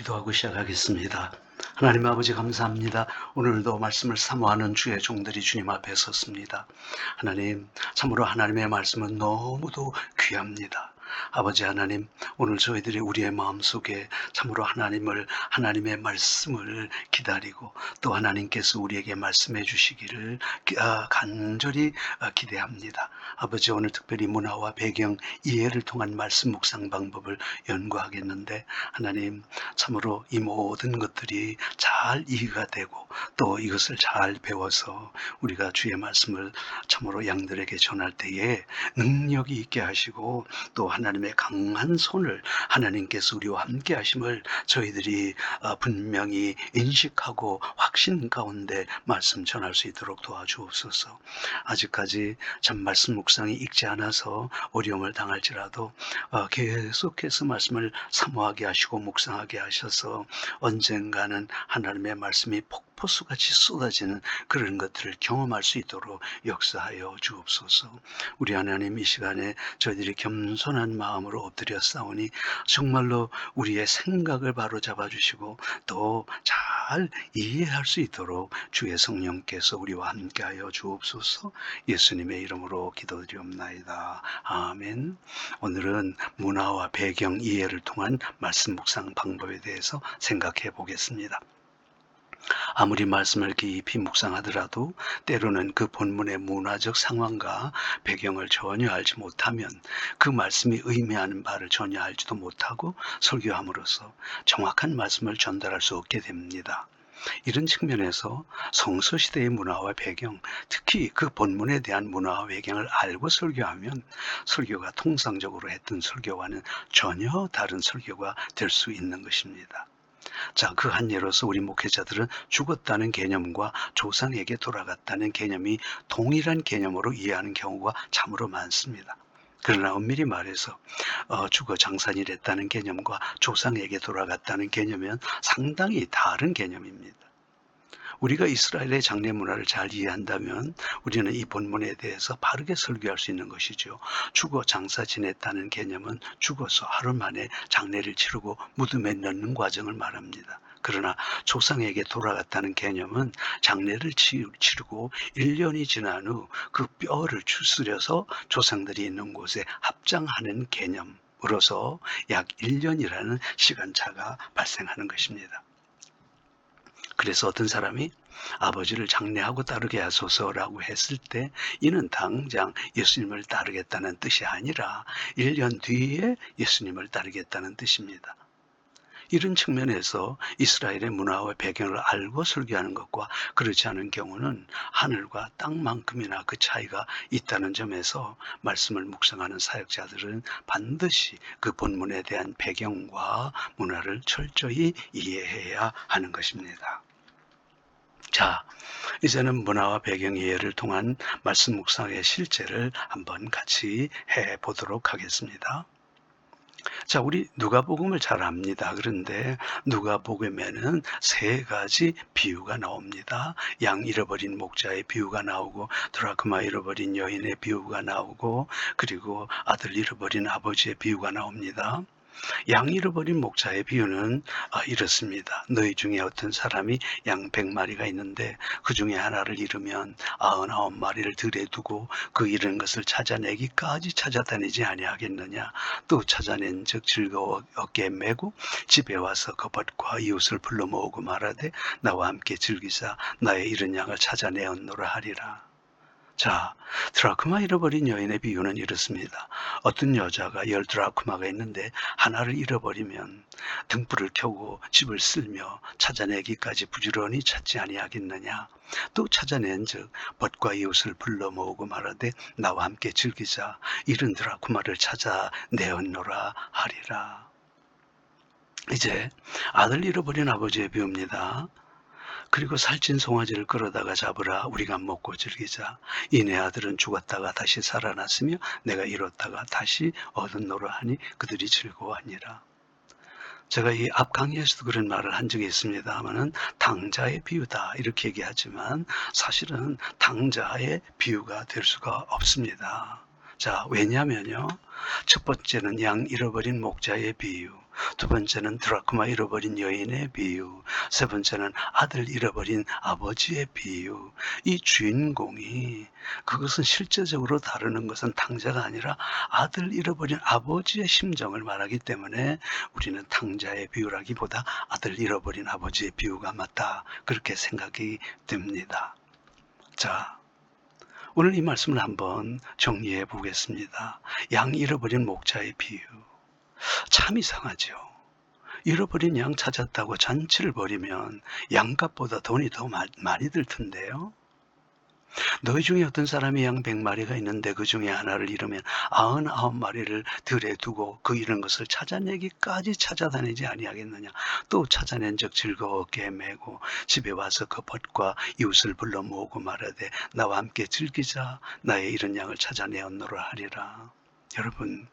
기도하고 시작하겠습니다. 하나님 아버지 감사합니다. 오늘도 말씀을 사모하는 주의 종들이 주님 앞에 섰습니다. 하나님, 참으로 하나님의 말씀은 너무도 귀합니다. 아버지 하나님, 오늘 저희들이 우리의 마음속에 참으로 하나님의 말씀을 기다리고 또 하나님께서 우리에게 말씀해 주시기를 간절히 기대합니다. 아버지, 오늘 특별히 문화와 배경 이해를 통한 말씀 묵상 방법을 연구하겠는데, 하나님, 참으로 이 모든 것들이 잘 이해가 되고 또 이것을 잘 배워서 우리가 주의 말씀을 참으로 양들에게 전할 때에 능력이 있게 하시고 또 하나님의 강한 손을 하나님께서 우리와 함께 하심을 저희들이 분명히 인식하고 확신 가운데 말씀 전할 수 있도록 도와주옵소서. 아직까지 참 말씀 묵상이 익지 않아서 어려움을 당할지라도 계속해서 말씀을 사모하게 하시고 묵상하게 하셔서 언젠가는 하나님의 말씀이 폭포수같이 쏟아지는 그런 것들을 경험할 수 있도록 역사하여 주옵소서. 우리 하나님, 이 시간에 저희들이 겸손한 마음으로 엎드려 싸우니 정말로 우리의 생각을 바로잡아 주시고 또 잘 이해할 수 있도록 주의 성령께서 우리와 함께하여 주옵소서. 예수님의 이름으로 기도드리옵나이다. 아멘. 오늘은 문화와 배경 이해를 통한 말씀 묵상 방법에 대해서 생각해 보겠습니다. 아무리 말씀을 깊이 묵상하더라도 때로는 그 본문의 문화적 상황과 배경을 전혀 알지 못하면 그 말씀이 의미하는 바를 전혀 알지도 못하고 설교함으로써 정확한 말씀을 전달할 수 없게 됩니다. 이런 측면에서 성서시대의 문화와 배경, 특히 그 본문에 대한 문화와 배경을 알고 설교하면 설교가 통상적으로 했던 설교와는 전혀 다른 설교가 될 수 있는 것입니다. 자, 그 한 예로서 우리 목회자들은 죽었다는 개념과 조상에게 돌아갔다는 개념이 동일한 개념으로 이해하는 경우가 참으로 많습니다. 그러나 엄밀히 말해서 죽어 장산이 됐다는 개념과 조상에게 돌아갔다는 개념은 상당히 다른 개념입니다. 우리가 이스라엘의 장례 문화를 잘 이해한다면 우리는 이 본문에 대해서 바르게 설교할 수 있는 것이죠. 죽어 장사 지냈다는 개념은 죽어서 하루 만에 장례를 치르고 무덤에 넣는 과정을 말합니다. 그러나 조상에게 돌아갔다는 개념은 장례를 치르고 1년이 지난 후 그 뼈를 추스려서 조상들이 있는 곳에 합장하는 개념으로서 약 1년이라는 시간차가 발생하는 것입니다. 그래서 어떤 사람이 아버지를 장례하고 따르게 하소서라고 했을 때 이는 당장 예수님을 따르겠다는 뜻이 아니라 1년 뒤에 예수님을 따르겠다는 뜻입니다. 이런 측면에서 이스라엘의 문화와 배경을 알고 설교하는 것과 그렇지 않은 경우는 하늘과 땅만큼이나 그 차이가 있다는 점에서 말씀을 묵상하는 사역자들은 반드시 그 본문에 대한 배경과 문화를 철저히 이해해야 하는 것입니다. 자, 이제는 문화와 배경 이해를 통한 말씀 묵상의 실제를 한번 같이 해보도록 하겠습니다. 자, 우리 누가복음을 잘 압니다. 그런데 누가복음에는 세 가지 비유가 나옵니다. 양 잃어버린 목자의 비유가 나오고 드라크마 잃어버린 여인의 비유가 나오고 그리고 아들 잃어버린 아버지의 비유가 나옵니다. 양 잃어버린 목자의 비유는 이렇습니다. 너희 중에 어떤 사람이 양 100마리가 있는데 그 중에 하나를 잃으면 99마리를 들에 두고 그 잃은 것을 찾아내기까지 찾아다니지 아니하겠느냐. 또 찾아낸 즉 즐거워 어깨에 메고 집에 와서 그 벗과 이웃을 불러 모으고 말하되 나와 함께 즐기자 나의 잃은 양을 찾아내었노라 하리라. 자, 드라크마 잃어버린 여인의 비유는 이렇습니다. 어떤 여자가 10드라크마가 있는데 하나를 잃어버리면 등불을 켜고 집을 쓸며 찾아내기까지 부지런히 찾지 아니하겠느냐. 또 찾아낸 즉 벗과 이웃을 불러 모으고 말하되 나와 함께 즐기자 잃은 드라크마를 찾아내었노라 하리라. 이제 아들 잃어버린 아버지의 비유입니다. 그리고 살찐 송아지를 끌어다가 잡으라 우리가 먹고 즐기자. 이 내 아들은 죽었다가 다시 살아났으며 내가 잃었다가 다시 얻었노라 하니 그들이 즐거워하니라. 제가 이 앞 강의에서도 그런 말을 한 적이 있습니다만은 당자의 비유다 이렇게 얘기하지만 사실은 당자의 비유가 될 수가 없습니다. 자, 왜냐면요. 첫 번째는 양 잃어버린 목자의 비유. 두 번째는 드라크마 잃어버린 여인의 비유, 세 번째는 아들 잃어버린 아버지의 비유. 이 주인공이 그것은 실제적으로 다루는 것은 탕자가 아니라 아들 잃어버린 아버지의 심정을 말하기 때문에 우리는 탕자의 비유라기보다 아들 잃어버린 아버지의 비유가 맞다, 그렇게 생각이 됩니다. 자, 오늘 이 말씀을 한번 정리해 보겠습니다. 양 잃어버린 목자의 비유. 참 이상하죠. 잃어버린 양 찾았다고 잔치를 벌이면 양값보다 돈이 더 많이 들 텐데요. 너희 중에 어떤 사람이 양 100마리가 있는데 그 중에 하나를 잃으면 99마리를 들에 두고 그 잃은 것을 찾아내기까지 찾아다니지 아니하겠느냐. 또 찾아낸 적 즐거워 어깨에 메고 집에 와서 그 벗과 이웃을 불러 모으고 말하되 나와 함께 즐기자. 나의 잃은 양을 찾아내었노라 하리라. 여러분,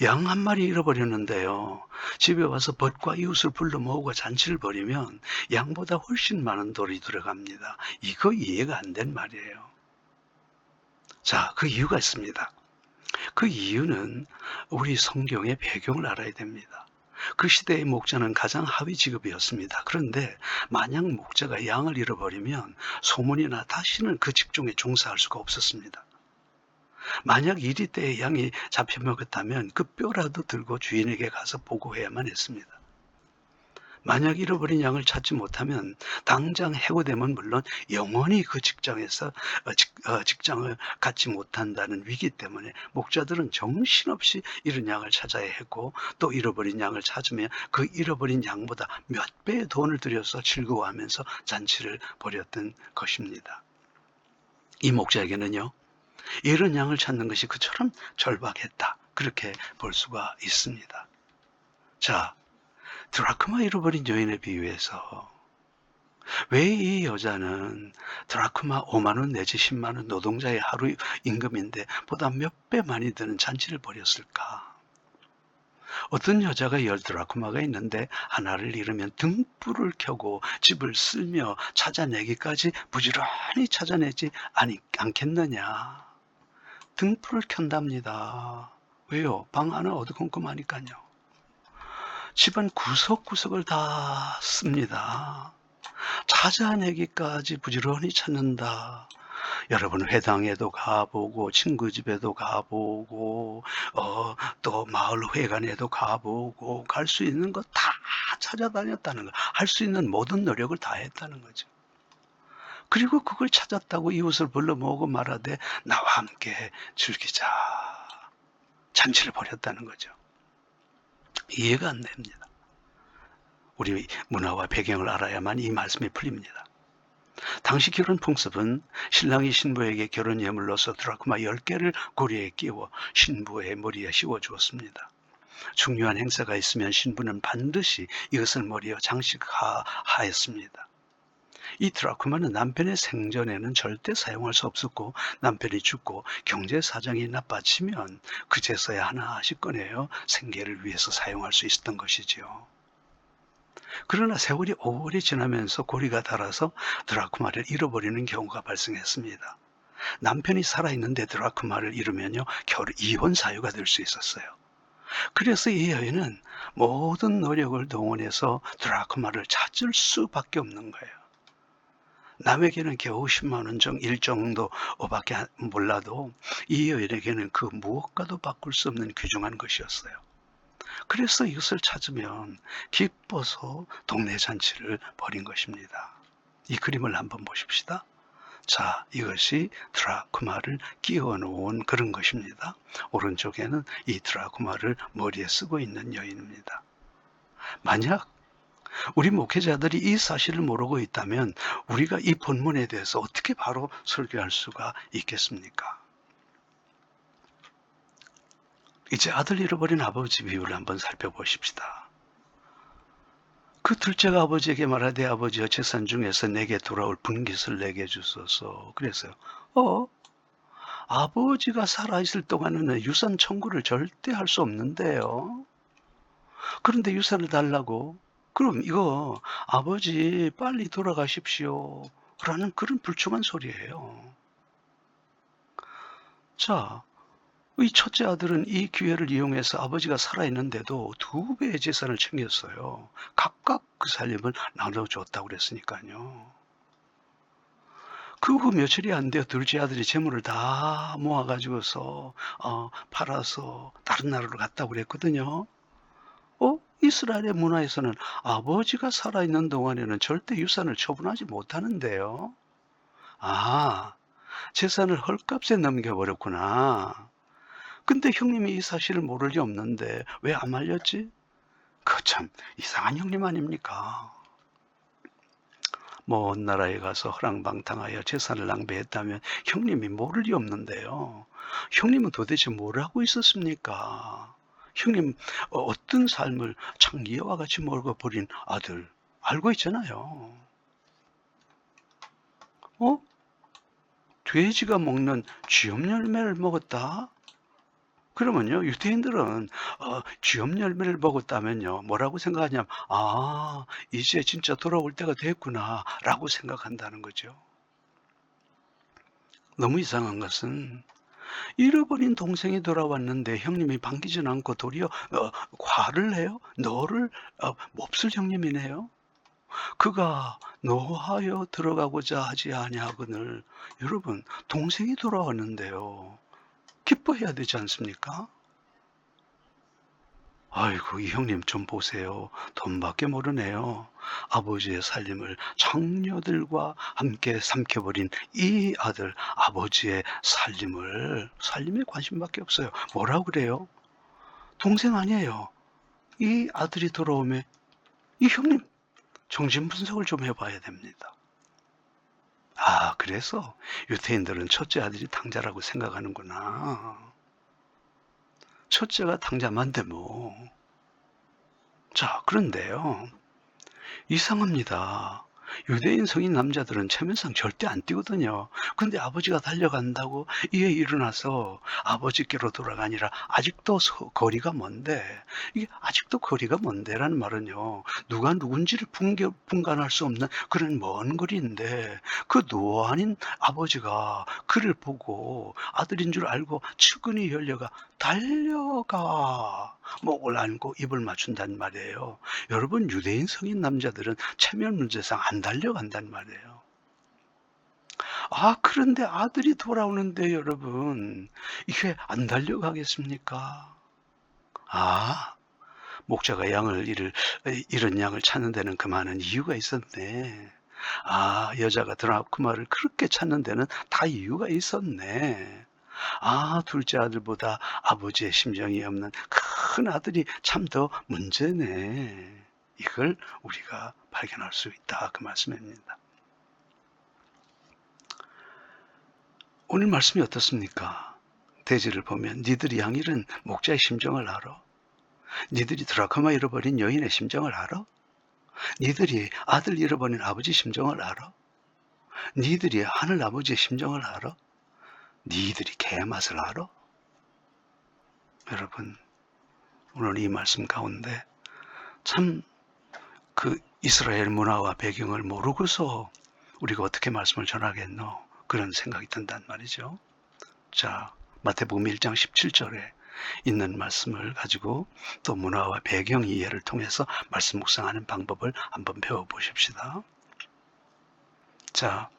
양 한 마리 잃어버렸는데요. 집에 와서 벗과 이웃을 불러 모으고 잔치를 벌이면 양보다 훨씬 많은 돈이 들어갑니다. 이거 이해가 안 된 말이에요. 자, 그 이유가 있습니다. 그 이유는 우리 성경의 배경을 알아야 됩니다. 그 시대의 목자는 가장 하위 직업이었습니다. 그런데 만약 목자가 양을 잃어버리면 소문이나 다시는 그 직종에 종사할 수가 없었습니다. 만약 이리 때에 양이 잡혀먹었다면 그 뼈라도 들고 주인에게 가서 보고해야만 했습니다. 만약 잃어버린 양을 찾지 못하면 당장 해고되면 물론 영원히 그 직장에서 직장을 갖지 못한다는 위기 때문에 목자들은 정신없이 잃은 양을 찾아야 했고, 또 잃어버린 양을 찾으면 그 잃어버린 양보다 몇 배의 돈을 들여서 즐거워하면서 잔치를 벌였던 것입니다. 이 목자에게는요, 잃은 양을 찾는 것이 그처럼 절박했다, 그렇게 볼 수가 있습니다. 자, 드라크마 잃어버린 여인에 비유해서 왜 이 여자는 드라크마 5만 원 내지 10만 원 노동자의 하루 임금인데 보다 몇 배 많이 드는 잔치를 벌였을까? 어떤 여자가 10드라크마가 있는데 하나를 잃으면 등불을 켜고 집을 쓸며 찾아내기까지 부지런히 찾아내지 않겠느냐? 등불을 켠답니다. 왜요? 방 하나 어두컴컴하니까요. 집안 구석구석을 다 씁니다. 찾아내기까지 부지런히 찾는다. 여러분, 회당에도 가보고 친구 집에도 가보고 또 마을 회관에도 가보고 갈 수 있는 거 다 찾아다녔다는 거, 할 수 있는 모든 노력을 다 했다는 거죠. 그리고 그걸 찾았다고 이웃을 불러 모으고 말하되 나와 함께 즐기자. 잔치를 벌였다는 거죠. 이해가 안 됩니다. 우리 문화와 배경을 알아야만 이 말씀이 풀립니다. 당시 결혼 풍습은 신랑이 신부에게 결혼 예물로서 드라크마 10개를 고리에 끼워 신부의 머리에 씌워주었습니다. 중요한 행사가 있으면 신부는 반드시 이것을 머리에 장식하였습니다. 이 드라크마는 남편의 생전에는 절대 사용할 수 없었고, 남편이 죽고 경제 사정이 나빠지면 그제서야 하나씩 꺼내어 생계를 위해서 사용할 수 있었던 것이지요. 그러나 세월이 오래 지나면서 고리가 닳아서 드라크마를 잃어버리는 경우가 발생했습니다. 남편이 살아있는데 드라크마를 잃으면요, 이혼 사유가 될 수 있었어요. 그래서 이 여인은 모든 노력을 동원해서 드라크마를 찾을 수밖에 없는 거예요. 남에게는 겨우 10만 원 정도밖에 몰라도 이 여인에게는 그 무엇과도 바꿀 수 없는 귀중한 것이었어요. 그래서 이것을 찾으면 기뻐서 동네 잔치를 벌인 것입니다. 이 그림을 한번 보십시다. 자, 이것이 드라크마를 끼워 놓은 그런 것입니다. 오른쪽에는 이 드라크마를 머리에 쓰고 있는 여인입니다. 만약 우리 목회자들이 이 사실을 모르고 있다면 우리가 이 본문에 대해서 어떻게 바로 설교할 수가 있겠습니까? 이제 아들 잃어버린 아버지 비유를 한번 살펴보십시다. 그 둘째가 아버지에게 말하되 아버지여 재산 중에서 내게 돌아올 분깃을 내게 주소서. 그래서요. 아버지가 살아있을 동안에는 유산 청구를 절대 할 수 없는데요. 그런데 유산을 달라고? 그럼 이거 아버지 빨리 돌아가십시오 라는 그런 불충한 소리예요. 자, 이 첫째 아들은 이 기회를 이용해서 아버지가 살아있는데도 2배의 재산을 챙겼어요. 각각 그 살림을 나눠줬다고 그랬으니까요. 그 후 며칠이 안 돼요. 둘째 아들이 재물을 다 모아가지고서 팔아서 다른 나라로 갔다고 그랬거든요. 이스라엘의 문화에서는 아버지가 살아있는 동안에는 절대 유산을 처분하지 못하는데요. 아, 재산을 헐값에 넘겨버렸구나. 근데 형님이 이 사실을 모를 리 없는데 왜 안 말렸지? 그 참 이상한 형님 아닙니까? 먼 나라에 가서 허랑방탕하여 재산을 낭비했다면 형님이 모를 리 없는데요. 형님은 도대체 뭘 하고 있었습니까? 형님 어떤 삶을 창기와 같이 먹어버린 아들 알고 있잖아요. 어? 돼지가 먹는 쥐염 열매를 먹었다? 그러면요, 유대인들은 쥐염 열매를 먹었다면요, 뭐라고 생각하냐면, 아, 이제 진짜 돌아올 때가 됐구나라고 생각한다는 거죠. 너무 이상한 것은 잃어버린 동생이 돌아왔는데 형님이 반기진 않고 도리어 화를 내요. 너를 몹쓸 형님이네요. 그가 노하여 들어가고자 하지 아니하거늘. 여러분, 동생이 돌아왔는데요, 기뻐해야 되지 않습니까? 아이고, 이 형님 좀 보세요. 돈밖에 모르네요. 아버지의 살림을 장녀들과 함께 삼켜버린 이 아들, 아버지의 살림에 관심밖에 없어요. 뭐라고 그래요? 동생 아니에요. 이 아들이 돌아오면 이 형님 정신 분석을 좀 해봐야 됩니다. 그래서 유태인들은 첫째 아들이 당자라고 생각하는구나. 첫째가 당자만데 뭐. 자, 그런데요, 이상합니다. 유대인 성인 남자들은 체면상 절대 안 뛰거든요. 근데 아버지가 달려간다고 이에 일어나서 아버지께로 돌아가니라 아직도 거리가 먼데, 이게 아직도 거리가 먼데라는 말은요, 누가 누군지를 분간할 수 없는 그런 먼 거리인데, 그 노안인 아버지가 그를 보고 아들인 줄 알고 측은히 열려가 달려가 목을 안고 입을 맞춘단 말이에요. 여러분, 유대인 성인 남자들은 체면 문제상 안 달려간단 말이에요. 그런데 아들이 돌아오는데 여러분, 이게 안 달려가겠습니까? 아, 목자가 잃은 양을 찾는 데는 그 많은 이유가 있었네. 여자가 드라크마를 그렇게 찾는 데는 다 이유가 있었네. 둘째 아들보다 아버지의 심정이 없는 큰 아들이 참 더 문제네. 이걸 우리가 발견할 수 있다, 그 말씀입니다. 오늘 말씀이 어떻습니까? 대지를 보면 니들이 양 잃은 목자의 심정을 알아? 니들이 드라크마 잃어버린 여인의 심정을 알아? 니들이 아들 잃어버린 아버지 심정을 알아? 니들이 하늘 아버지의 심정을 알아? 니들이 개맛을 알아? 여러분, 오늘 이 말씀 가운데 참 그 이스라엘 문화와 배경을 모르고서 우리가 어떻게 말씀을 전하겠노? 그런 생각이 든단 말이죠. 자, 마태복음 1장 17절에 있는 말씀을 가지고 또 문화와 배경 이해를 통해서 말씀 묵상하는 방법을 한번 배워보십시다. 자,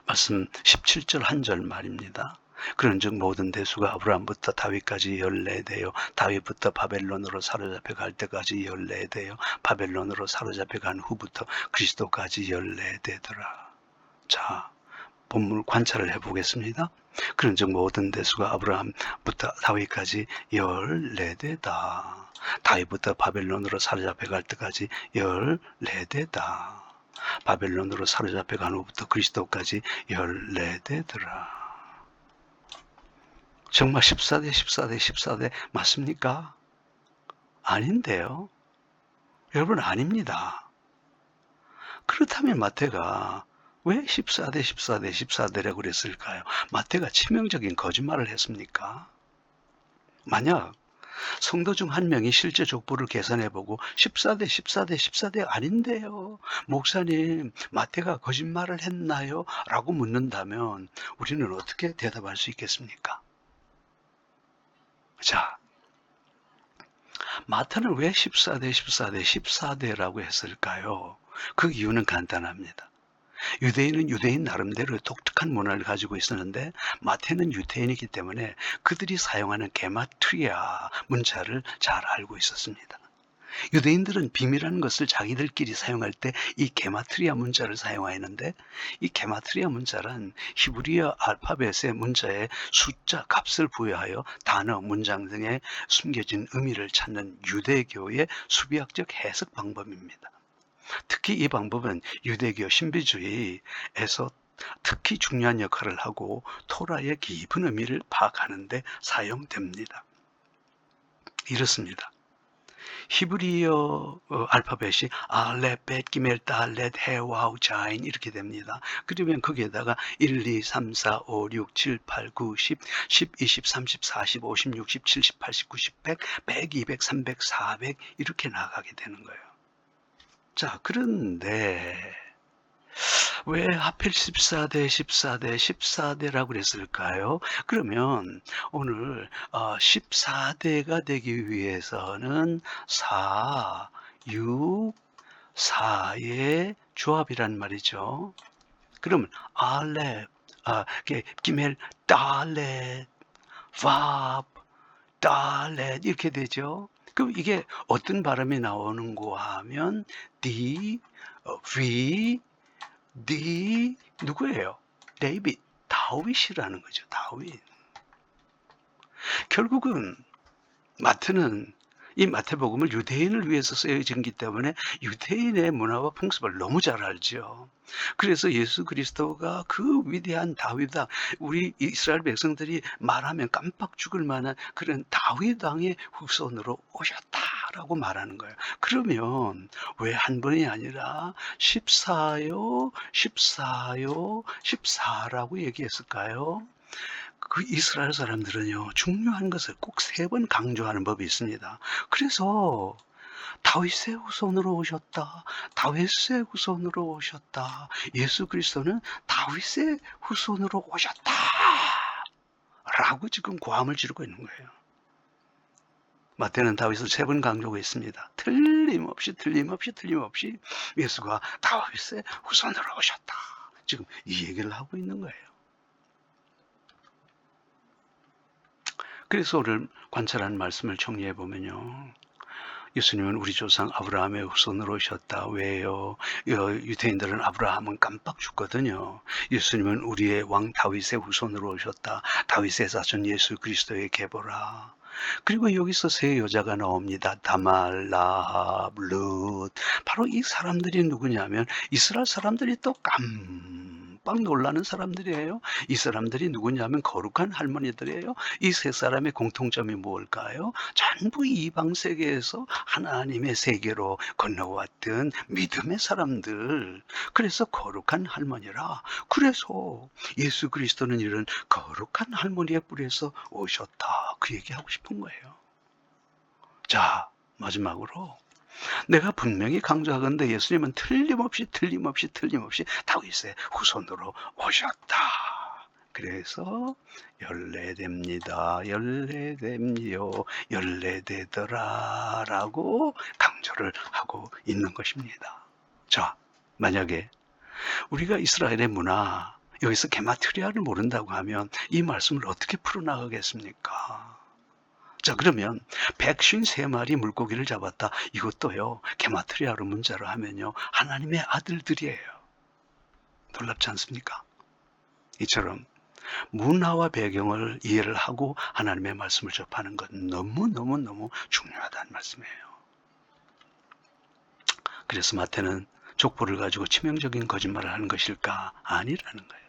말씀 17절 한 절 말입니다. 그런즉 모든 대수가 아브라함부터 다윗까지 14대요, 다윗부터 바벨론으로 사로잡혀 갈 때까지 14대요, 바벨론으로 사로잡혀 간 후부터 그리스도까지 14대더라. 자, 본문을 관찰을 해보겠습니다. 그런즉 모든 대수가 아브라함부터 다윗까지 14대다. 다윗부터 바벨론으로 사로잡혀 갈 때까지 14대다. 바벨론으로 사로잡혀 간 후부터 그리스도까지 14대더라. 정말 14대, 14대, 14대 맞습니까? 아닌데요. 여러분, 아닙니다. 그렇다면 마태가 왜 14대, 14대, 14대라고 그랬을까요? 마태가 치명적인 거짓말을 했습니까? 만약 성도 중 한 명이 실제 족보를 계산해보고 14대, 14대, 14대 아닌데요, 목사님, 마태가 거짓말을 했나요? 라고 묻는다면 우리는 어떻게 대답할 수 있겠습니까? 자, 마태는 왜 14대, 14대, 14대라고 했을까요? 그 이유는 간단합니다. 유대인은 유대인 나름대로 독특한 문화를 가지고 있었는데 마태는 유대인이기 때문에 그들이 사용하는 게마트리아 문자를 잘 알고 있었습니다. 유대인들은 비밀이라는 것을 자기들끼리 사용할 때 이 게마트리아 문자를 사용하였는데, 이 게마트리아 문자란 히브리어 알파벳의 문자에 숫자 값을 부여하여 단어, 문장 등에 숨겨진 의미를 찾는 유대교의 수비학적 해석 방법입니다. 특히 이 방법은 유대교 신비주의에서 특히 중요한 역할을 하고 토라의 깊은 의미를 파악하는 데 사용됩니다. 이렇습니다. 히브리어 알파벳이 알렙, bet, 기멜, 달렛, 해, 와우, 자인 이렇게 됩니다. 그러면 거기에다가 1, 2, 3, 4, 5, 6, 7, 8, 9, 10, 10, 20, 30, 40, 50, 60, 70, 80, 90, 100, 100, 200, 300, 400 이렇게 나가게 되는 거예요. 자, 그런데 왜 하필 14대, 14대, 14대라고 그랬을까요? 그러면 오늘 14대가 되기 위해서는 4, 6, 4의 조합이란 말이죠. 그러면 알렙, 기멜, 달렛, 밥, 달렛 이렇게 되죠. 그럼 이게 어떤 발음이 나오는고 하면 D, V, D 누구예요? 데이빗, 다윗이라는 거죠. 다윗. 결국은 마태는 이 마태복음을 유대인을 위해서 쓰여진기 때문에 유대인의 문화와 풍습을 너무 잘 알죠. 그래서 예수 그리스도가 그 위대한 다윗 왕, 우리 이스라엘 백성들이 말하면 깜빡 죽을 만한 그런 다윗 왕의 후손으로 오셨다라고 말하는 거예요. 그러면 왜 한 번이 아니라 14요, 14요, 14라고 얘기했을까요? 그 이스라엘 사람들은요, 중요한 것을 꼭 3번 강조하는 법이 있습니다. 그래서 다윗의 후손으로 오셨다. 다윗의 후손으로 오셨다. 예수 그리스도는 다윗의 후손으로 오셨다. 라고 지금 고함을 지르고 있는 거예요. 마태는 다윗을 3번 강조하고 있습니다. 틀림없이 예수가 다윗의 후손으로 오셨다. 지금 이 얘기를 하고 있는 거예요. 그래서 오늘 관찰한 말씀을 정리해 보면요. 예수님은 우리 조상 아브라함의 후손으로 오셨다. 왜요? 유대인들은 아브라함은 깜빡 죽거든요. 예수님은 우리의 왕 다윗의 후손으로 오셨다. 다윗의 자손 예수 그리스도의 계보라. 그리고 여기서 3 여자가 나옵니다. 다말, 라합, 룻. 바로 이 사람들이 누구냐면 이스라엘 사람들이 또 깜빡 놀라는 사람들이에요. 이 사람들이 누구냐면 거룩한 할머니들이에요. 이 3사람의 공통점이 뭘까요? 전부 이방 세계에서 하나님의 세계로 건너왔던 믿음의 사람들. 그래서 거룩한 할머니라. 그래서 예수 그리스도는 이런 거룩한 할머니의 뿔에서 오셨다. 그 얘기하고 싶은 거예요. 자, 마지막으로 내가 분명히 강조하건대 예수님은 틀림없이 다윗의 후손으로 오셨다. 그래서 열례됩니다. 열례됨요. 열례되더라 라고 강조를 하고 있는 것입니다. 자, 만약에 우리가 이스라엘의 문화, 여기서 게마트리아를 모른다고 하면 이 말씀을 어떻게 풀어나가겠습니까? 자, 그러면 153마리 물고기를 잡았다. 이것도요, 게마트리아로 문자로 하면요, 하나님의 아들들이에요. 놀랍지 않습니까? 이처럼 문화와 배경을 이해를 하고 하나님의 말씀을 접하는 건 너무 중요하다는 말씀이에요. 그래서 마태는 족보를 가지고 치명적인 거짓말을 하는 것일까? 아니라는 거예요.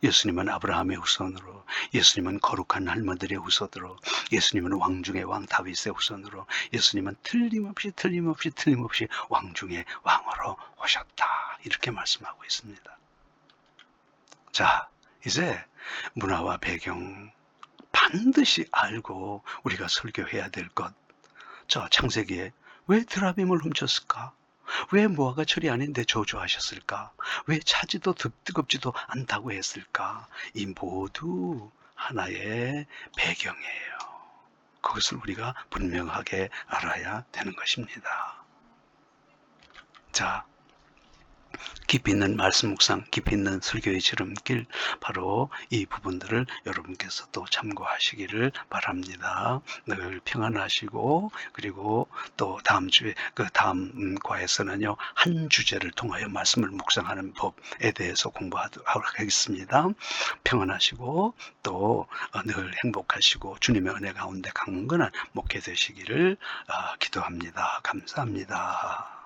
예수님은 아브라함의 후손으로, 예수님은 거룩한 할머니들의 후손으로, 예수님은 왕 중의 왕 다윗의 후손으로, 예수님은 틀림없이 왕 중의 왕으로 오셨다. 이렇게 말씀하고 있습니다. 자, 이제 문화와 배경 반드시 알고 우리가 설교해야 될 것. 자, 창세기에 왜 드라빔을 훔쳤을까? 왜 모아가 처리 아닌데 저주하셨을까? 왜 차지도 뜨겁지도 않다고 했을까? 이 모두 하나의 배경이에요. 그것을 우리가 분명하게 알아야 되는 것입니다. 자, 깊이 있는 말씀 묵상, 깊이 있는 설교의 지름길, 바로 이 부분들을 여러분께서도 참고하시기를 바랍니다. 늘 평안하시고, 그리고 또 다음 주에, 그 다음 과에서는요, 한 주제를 통하여 말씀을 묵상하는 법에 대해서 공부하도록 하겠습니다. 평안하시고, 또 늘 행복하시고, 주님의 은혜 가운데 강건한 목회 되시기를 기도합니다. 감사합니다.